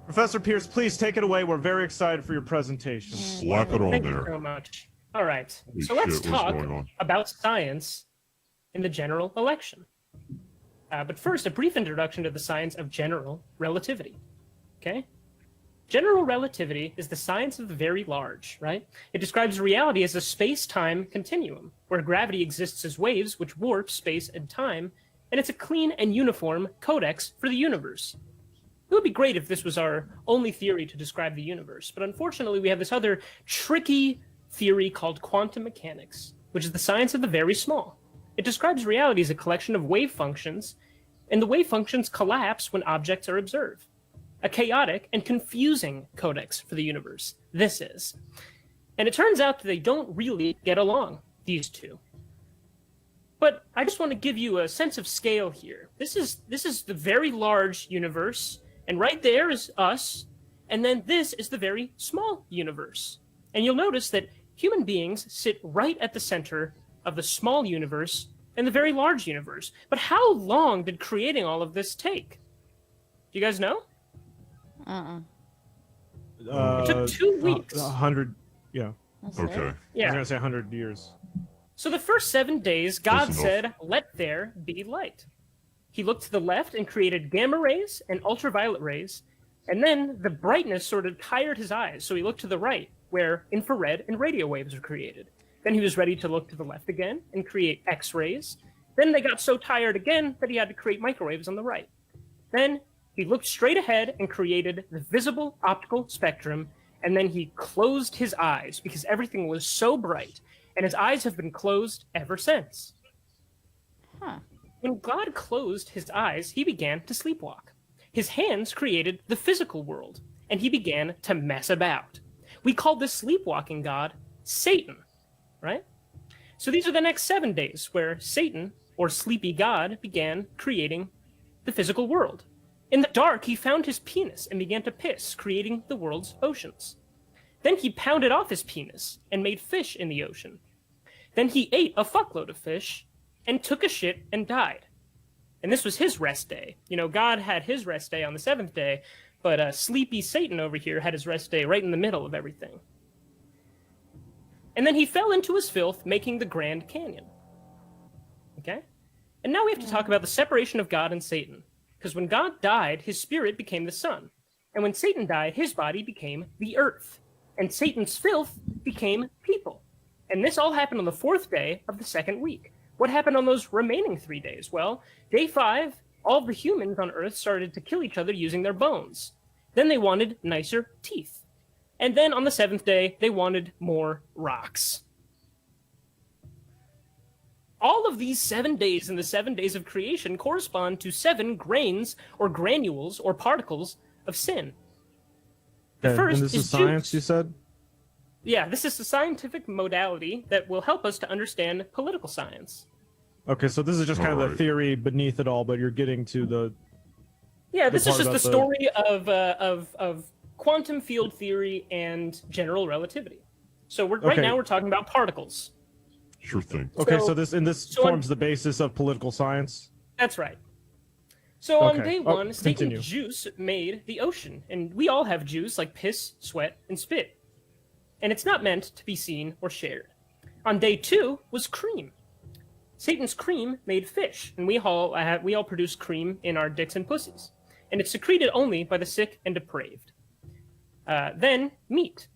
Professor Pierce, please take it away. We're very excited for your presentation. Slap it on Thank there. you so much. All right, Holy so let's shit, what's talk going on? about science in the general election. But first, a brief introduction to the science of general relativity. Okay? General relativity is the science of the very large, right? It describes reality as a space-time continuum, where gravity exists as waves which warp space and time, and it's a clean and uniform codex for the universe. It would be great if this was our only theory to describe the universe, but unfortunately we have this other tricky theory called quantum mechanics, which is the science of the very small. It describes reality as a collection of wave functions, and the wave functions collapse when objects are observed. A chaotic and confusing codex for the universe, this is. And it turns out that they don't really get along, these two. But I just want to give you a sense of scale here. This is the very large universe, and right there is us, and then this is the very small universe. And you'll notice that human beings sit right at the center of the small universe and the very large universe. But how long did creating all of this take? Do you guys know? It took 2 weeks. 100, yeah. Okay. Yeah. I was going to say 100 years. So the first 7 days, God Close enough. said, "Let there be light." He looked to the left and created gamma rays and ultraviolet rays, and then the brightness sort of tired his eyes, so he looked to the right, where infrared and radio waves were created. Then he was ready to look to the left again and create X-rays. Then they got so tired again that he had to create microwaves on the right. Then he looked straight ahead and created the visible optical spectrum, and then he closed his eyes because everything was so bright, and his eyes have been closed ever since. Huh. When God closed his eyes, he began to sleepwalk. His hands created the physical world, and he began to mess about. We call this sleepwalking God Satan, right? So these are the next 7 days where Satan, or sleepy God, began creating the physical world. In the dark, he found his penis and began to piss, creating the world's oceans. Then he pounded off his penis and made fish in the ocean. Then he ate a fuckload of fish and took a shit and died. And this was his rest day. You know, God had his rest day on the 7th day, but sleepy Satan over here had his rest day right in the middle of everything. And then he fell into his filth, making the Grand Canyon. Okay? And now we have to talk about the separation of God and Satan. Because when God died, his spirit became the sun. And when Satan died, his body became the earth. And Satan's filth became people. And this all happened on the 4th day of the 2nd week. What happened on those remaining 3 days? Well, day 5, all the humans on Earth started to kill each other using their bones. Then they wanted nicer teeth. And then on the 7th day, they wanted more rocks. All of these 7 days in the 7 days of creation correspond to 7 grains or granules or particles of sin. The Okay, first and this is juice. science, you said? Yeah, this is a scientific modality that will help us to understand political science. Okay, so this is just kind of the Alright. theory beneath it all, but you're getting to the... Yeah, this is part just the about story of quantum field theory and general relativity. So right Okay. now we're talking about particles. Sure thing. Okay, So- so this so on- forms the basis of political science? That's right. So on Okay. day Oh, 1, Satan's continue. juice made the ocean, and we all have juice like piss, sweat, and spit. And it's not meant to be seen or shared. On day 2 was cream. Satan's cream made fish, and we all produce cream in our dicks and pussies. And it's secreted only by the sick and depraved. Then meat.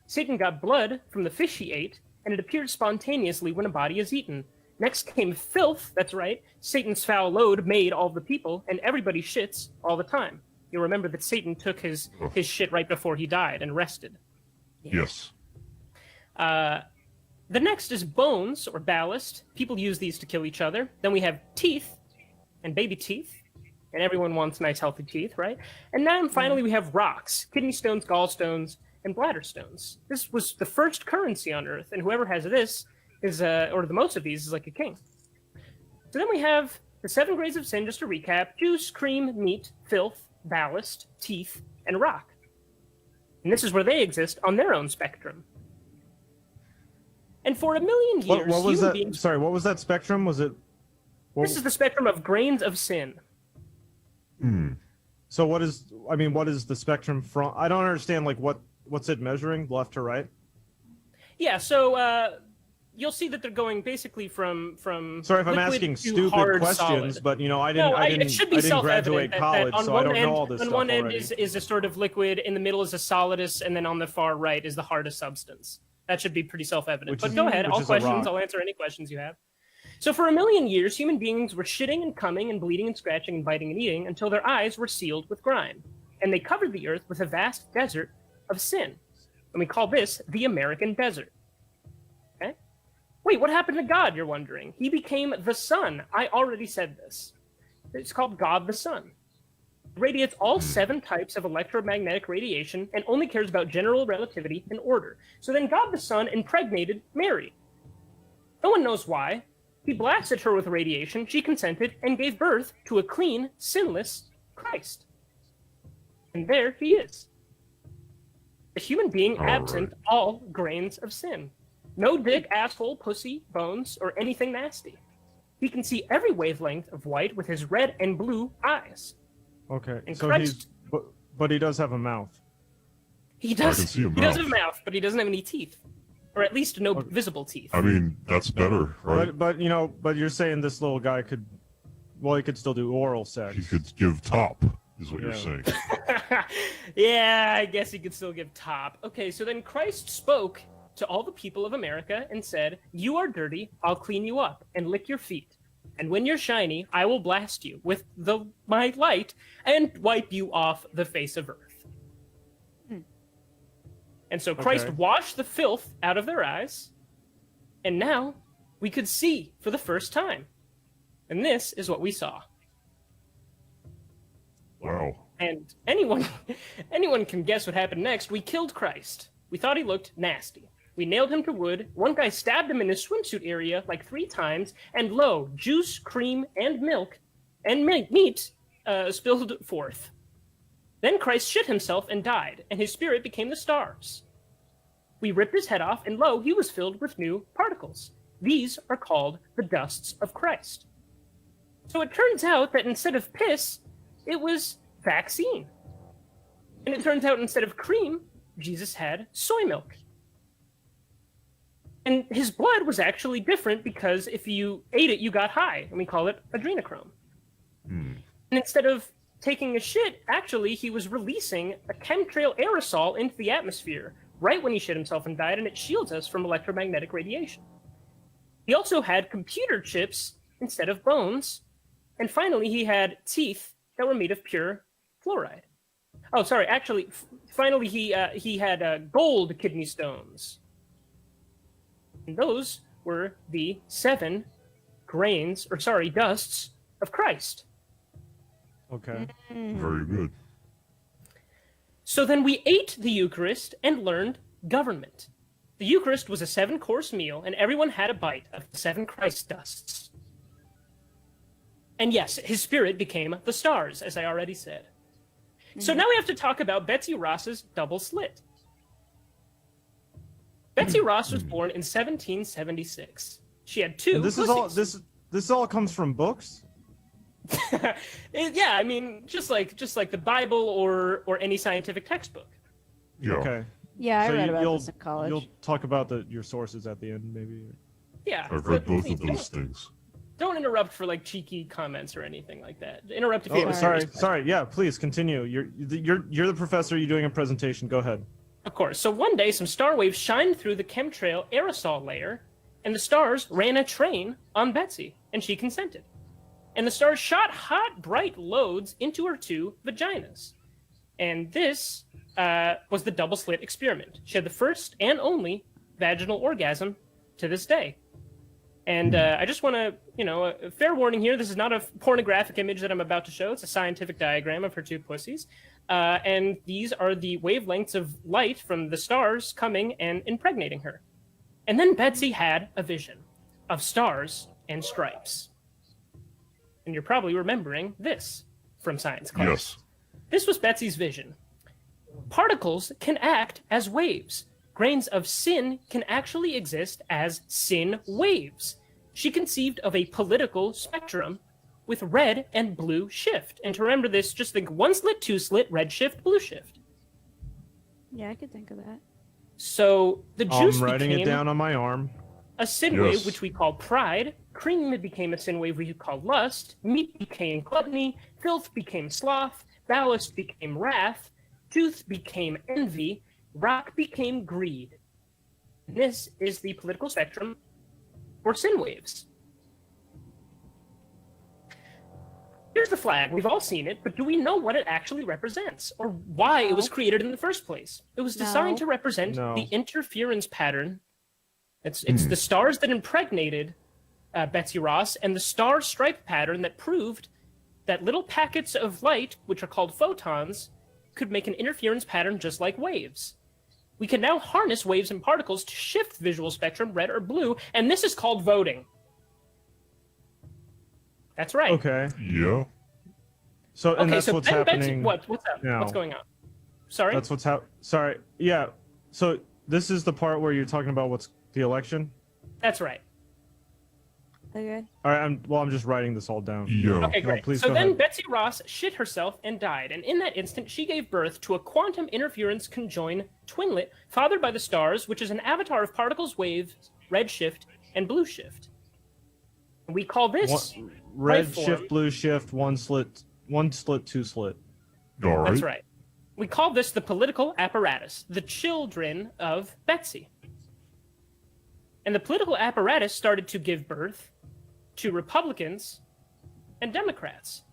Satan got blood from the fish he ate, and it appeared spontaneously when a body is eaten. Next came filth, that's right. Satan's foul load made all the people, and everybody shits all the time. You'll remember that Satan took his shit right before he died and rested. Yes. The next is bones, or ballast. People use these to kill each other. Then we have teeth, and baby teeth. And everyone wants nice, healthy teeth, right? And then finally we have rocks, kidney stones, gallstones, and bladder stones. This was the first currency on Earth, and whoever has this is, or the most of these, is like a king. So then we have the 7 grades of sin, just to recap: juice, cream, meat, filth, ballast, teeth, and rock. And this is where they exist on their own spectrum. And for a million years, What was human that? beings... Sorry, what was that spectrum? Was it... This is the spectrum of grains of sin. So what is the spectrum from? I don't understand. Like what's it measuring, left to right? Yeah. So you'll see that they're going basically from. Sorry if I'm liquid asking to stupid hard questions, solid. but I It should be didn't graduate self-evident that college, on so I one don't end, know all this on stuff one end already. is a sort of liquid, in the middle is a solidus, and then on the far right is the hardest substance. That should be pretty self-evident. But go ahead, all questions. I'll answer any questions you have. So for 1 million years, human beings were shitting and coming and bleeding and scratching and biting and eating until their eyes were sealed with grime, and they covered the earth with a vast desert of sin. And we call this the American desert. Okay? Wait, what happened to God, you're wondering? He became the sun. I already said this. It's called God the Sun. It radiates all 7 types of electromagnetic radiation and only cares about general relativity and order. So then God the Sun impregnated Mary. No one knows why. He blasted her with radiation, she consented, and gave birth to a clean, sinless Christ. And there he is. A human being absent all grains of sin. No dick, asshole, pussy, bones, or anything nasty. He can see every wavelength of white with his red and blue eyes. Okay, And so Christ, but he does have a mouth. he does. see a He does have a mouth. mouth, but he doesn't have any teeth, or at least no visible teeth. I mean, that's better, right? But you're saying this little guy could, he could still do oral sex. He could give top, is what you're Yeah. saying. Yeah, I guess he could still give top. Okay, so then Christ spoke to all the people of America and said, "You are dirty, I'll clean you up and lick your feet. And when you're shiny, I will blast you with my light and wipe you off the face of earth." And so Christ washed the filth out of their eyes, and now we could see for the first time. And this is what we saw. Wow. And anyone can guess what happened next. We killed Christ. We thought he looked nasty. We nailed him to wood. One guy stabbed him in his swimsuit area like 3 times, and lo, juice, cream, and milk, and meat spilled forth. Then Christ shit himself and died, and his spirit became the stars. We ripped his head off, and lo, he was filled with new particles. These are called the dusts of Christ. So it turns out that instead of piss, it was vaccine. And it turns out instead of cream, Jesus had soy milk. And his blood was actually different because if you ate it, you got high, and we call it adrenochrome. And instead of taking a shit, actually, he was releasing a chemtrail aerosol into the atmosphere right when he shit himself and died, and it shields us from electromagnetic radiation. He also had computer chips instead of bones, and finally, he had teeth that were made of pure fluoride. Oh, sorry, actually, finally, he had gold kidney stones. And those were the 7 dusts of Christ. Okay. Very good. So then we ate the Eucharist and learned government. The Eucharist was a 7-course meal, and everyone had a bite of the 7 Christ dusts. And yes, his spirit became the stars, as I already said. So now we have to talk about Betsy Ross's double slit. Betsy Ross was born in 1776. She had 2 pussies. This all comes from books? Yeah, I mean, just like the Bible or any scientific textbook. Yeah. Okay. Yeah, I So read about you'll this in college. you'll talk about your sources at the end, maybe. Yeah. I've read but both please of those things. Don't interrupt for like cheeky comments or anything like that. Interrupt if you Oh, have a sorry. serious question. Sorry. Yeah, please continue. You're the professor. You're doing a presentation. Go ahead. Of course. So one day, some star waves shined through the chemtrail aerosol layer, and the stars ran a train on Betsy, and she consented. And the stars shot hot, bright loads into her 2 vaginas. And this was the double slit experiment. She had the first and only vaginal orgasm to this day. And I just want to, a fair warning here. This is not a pornographic image that I'm about to show. It's a scientific diagram of her 2 pussies. And these are the wavelengths of light from the stars coming and impregnating her. And then Betsy had a vision of stars and stripes. And you're probably remembering this from science class. Yes. This was Betsy's vision. Particles can act as waves. Grains of sin can actually exist as sin waves. She conceived of a political spectrum with red and blue shift. And to remember this, just think 1 slit, 2 slit, red shift, blue shift. Yeah, I could think of that. So the juice I'm writing became it down on my arm. a sin Yes. wave, which we call pride. Cream became a sin wave we call lust. Meat became gluttony. Filth became sloth. Ballast became wrath. Tooth became envy. Rock became greed. This is the political spectrum for sin waves. Here's the flag. We've all seen it, but do we know what it actually represents or why it was created in the first place? It was designed No. to represent No. the interference pattern. It's the stars that impregnated Betsy Ross and the star stripe pattern that proved that little packets of light, which are called photons, could make an interference pattern just like waves. We can now harness waves and particles to shift visual spectrum, red or blue, and this is called voting. That's right. Okay. Yeah. So and Okay, that's so what's Ben Betsy, happening. what's up? now. What's going on? Sorry? That's what's Sorry. Yeah. So this is the part where you're talking about what's the election. That's right. Okay. All right. I'm just writing this all down. Yeah. Okay, No, great. please So go then ahead. Betsy Ross shit herself and died, and in that instant she gave birth to a quantum interference conjoined twinlet fathered by the stars, which is an avatar of particles, waves, red shift, and blue shift. We call this Red waveform- shift, blue shift, 1 slit, 2 slit. All right. That's right. We call this the political apparatus, the children of Betsy. And the political apparatus started to give birth to Republicans and Democrats.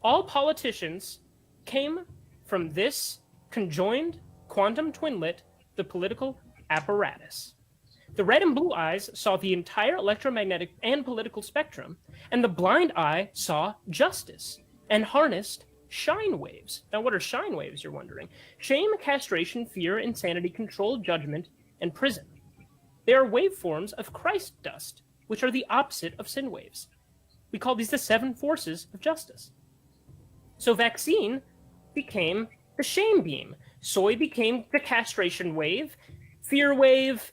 All politicians came from this conjoined quantum twinlet, the political apparatus. The red and blue eyes saw the entire electromagnetic and political spectrum, and the blind eye saw justice and harnessed shine waves. Now, what are shine waves, you're wondering? Shame, castration, fear, insanity, control, judgment, and prison. They are waveforms of Christ dust, which are the opposite of sin waves. We call these the 7 forces of justice. So vaccine became the shame beam. Soy became the castration wave. Fear wave,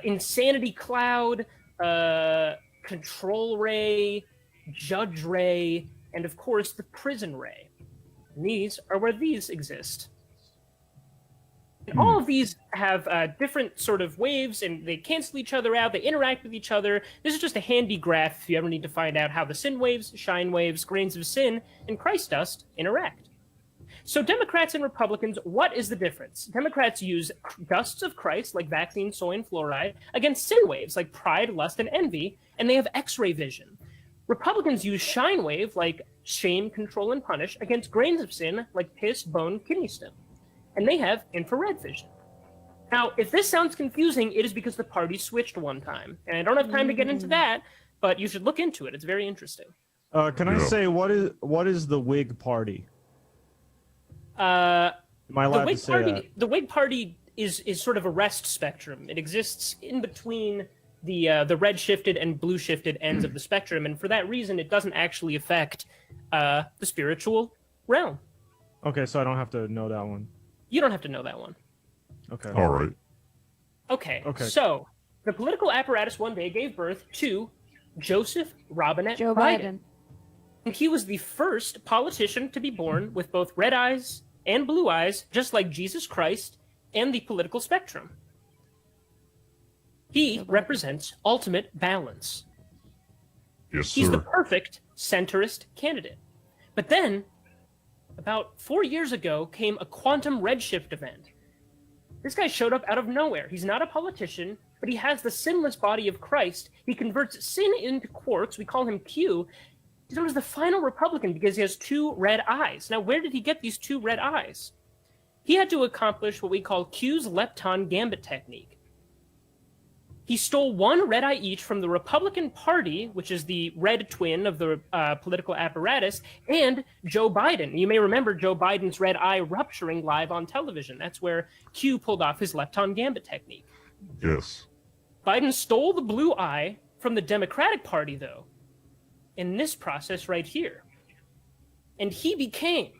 insanity cloud, control ray, judge ray, and of course the prison ray. And these are where these exist. And all of these have different sort of waves, and they cancel each other out. They interact with each other. This is just a handy graph if you ever need to find out how the sin waves, shine waves, grains of sin, and Christ dust interact. So Democrats and Republicans, what is the difference? Democrats use dusts of Christ, like vaccine, soy, and fluoride, against sin waves, like pride, lust, and envy, and they have X-ray vision. Republicans use shine wave, like shame, control, and punish, against grains of sin, like piss, bone, kidney stone. And they have infrared vision. Now, if this sounds confusing, it is because the party switched one time. And I don't have time to get into that, but you should look into it. It's very interesting. Can I Yeah. say what is the Wig Party? Am I allowed to say that? The Whig Party is sort of a rest spectrum. It exists in between the red shifted and blue shifted ends of the spectrum, and for that reason, it doesn't actually affect the spiritual realm. Okay, so I don't have to know that one. You don't have to know that one. Okay. All right. Okay. Okay. So the political apparatus one day gave birth to Joseph Robinette Joe Biden. Biden. And he was the first politician to be born with both red eyes and blue eyes, just like Jesus Christ and the political spectrum. He represents ultimate balance. Yes, He's the sir. perfect centrist candidate. But then, about 4 years ago, came a quantum redshift event. This guy showed up out of nowhere. He's not a politician, but he has the sinless body of Christ. He converts sin into quarks. We call him Q. He's known as the final Republican because he has 2 red eyes. Now, where did he get these 2 red eyes? He had to accomplish what we call Q's lepton gambit technique. He stole 1 red eye each from the Republican Party, which is the red twin of the political apparatus, and Joe Biden. You may remember Joe Biden's red eye rupturing live on television. That's where Q pulled off his lepton gambit technique. Yes. Biden stole the blue eye from the Democratic Party, though, in this process right here. And he became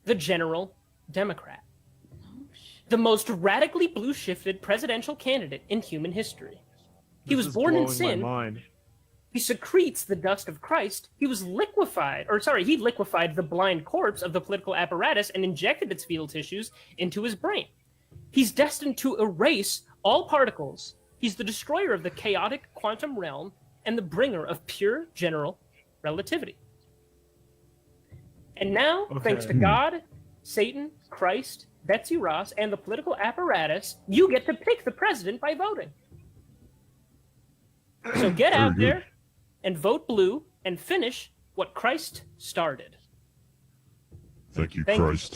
the General Democrat, the most radically blue-shifted presidential candidate in human history. He This was is born in blowing my sin. mind. He secretes the dust of Christ. He liquefied the blind corpse of the political apparatus and injected its fetal tissues into his brain. He's destined to erase all particles. He's the destroyer of the chaotic quantum realm and the bringer of pure general relativity. And now, thanks to God, Satan, Christ, Betsy Ross, and the political apparatus, you get to pick the president by voting. So get Very out good. there and vote blue and finish what Christ started. Thank you, Thank you. Christ.